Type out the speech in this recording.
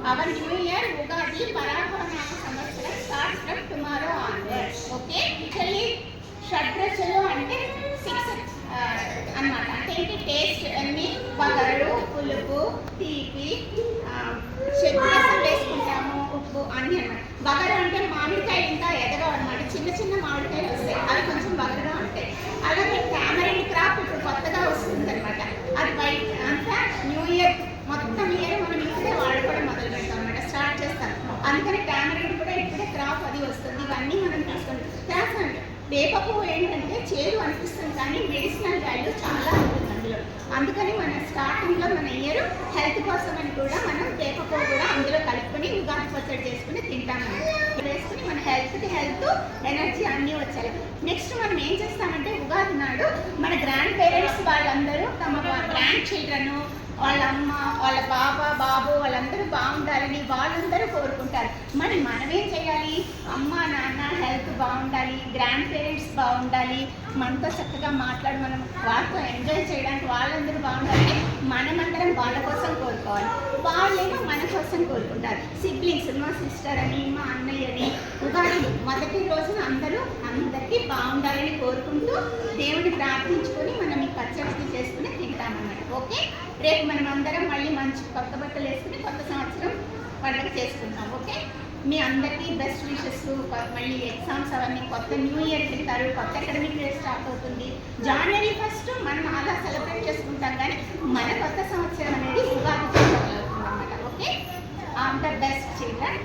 our new year Ugadi Parahamana Samvatsara starts from tomorrow onwards. Okay? Actually, షడ్రచులు అంటే 6 అన్నమాట. అంటే ఏంటి టేస్ట్ అన్ని వగరు, పులుపు, తీపి, రసం వేసుకుంటాము, ఉప్పు అన్నీ అన్నమాట. వగరు అంటే మామిడికాయ ఇంకా ఎదగా అనమాట, చిన్న చిన్న మామిడికాయలు వస్తాయి, అవి కొంచెం వగరుగా ఉంటాయి. అలాగే టామరిన్ క్రాప్ ఇప్పుడు కొత్తగా వస్తుంది అనమాట. అది బయట అంతా న్యూ ఇయర్ మొత్తం ఇయర్ మనం ఇప్పుడే వాడుకోవడం మొదలు పెడతాం అనమాట, స్టార్ట్ చేస్తాం. అందుకని టామరిన్ కూడా ఇప్పుడే క్రాప్ అది వస్తుంది. ఇవన్నీ మనం తీసుకుంటాం. వేప పువ్వు ఏంటంటే చేదు అనిపిస్తుంది, కానీ మెడిసినల్ వాల్యూ చాలా ఉంటుంది అందులో. అందుకని మన స్టార్టింగ్లో మన ఇయర్ హెల్త్ కోసం అని కూడా మనం వేప పువ్వు కూడా అందులో కలుపుకొని ఉగాది పచ్చడి చేసుకుని తింటాము. వేసుకుని మన హెల్త్కి హెల్త్, ఎనర్జీ అన్నీ వచ్చాయి. నెక్స్ట్ మనం ఏం చేస్తామంటే ఉగాది నాడు మన గ్రాండ్ పేరెంట్స్ వాళ్ళందరూ తమ గ్రాండ్ చిల్డ్రన్, వాళ్ళ అమ్మ, వాళ్ళ బాబు వాళ్ళందరూ బాగుండాలని వాళ్ళందరూ కోరుకుంటారు. మరి మనమేం చేయాలి? అమ్మ నాన్న హెల్త్ బాగుండాలి, గ్రాండ్ పేరెంట్స్ బాగుండాలి, మనతో చక్కగా మాట్లాడి మనం వాళ్ళతో ఎంజాయ్ చేయడానికి వాళ్ళందరూ బాగుండాలని మనమందరం వాళ్ళ కోసం కోరుకోవాలి. వాళ్ళేమో మన కోసం కోరుకుంటారు. సిబ్లింగ్స్, మా సిస్టర్ అని, మా అన్నయ్యని ఉగాది మొదటి రోజున అందరికీ బాగుండాలని కోరుకుంటూ దేవుడిని ప్రార్థించుకొని మనం ఈ పచ్చడి చేసుకుని తింటామన్నమాట. ఓకే, రేపు మనం అందరం మళ్ళీ మంచి కొత్త బట్టలు వేసుకుని కొత్త సంవత్సరం పండుగ చేసుకుంటాం. ఓకే, మీ అందరికీ బెస్ట్ విషెస్. మళ్ళీ ఎగ్జామ్స్ అవన్నీ కొత్త న్యూ ఇయర్ వెళ్తారు, కొత్త అకాడమిక్ ఇయర్ స్టార్ట్ అవుతుంది. January 1st మనం అలా సెలబ్రేట్ చేసుకుంటాం, కానీ మన కొత్త సంవత్సరం అనేది ఉగాది అవుతుంది అన్నమాట. Okay, all the best children.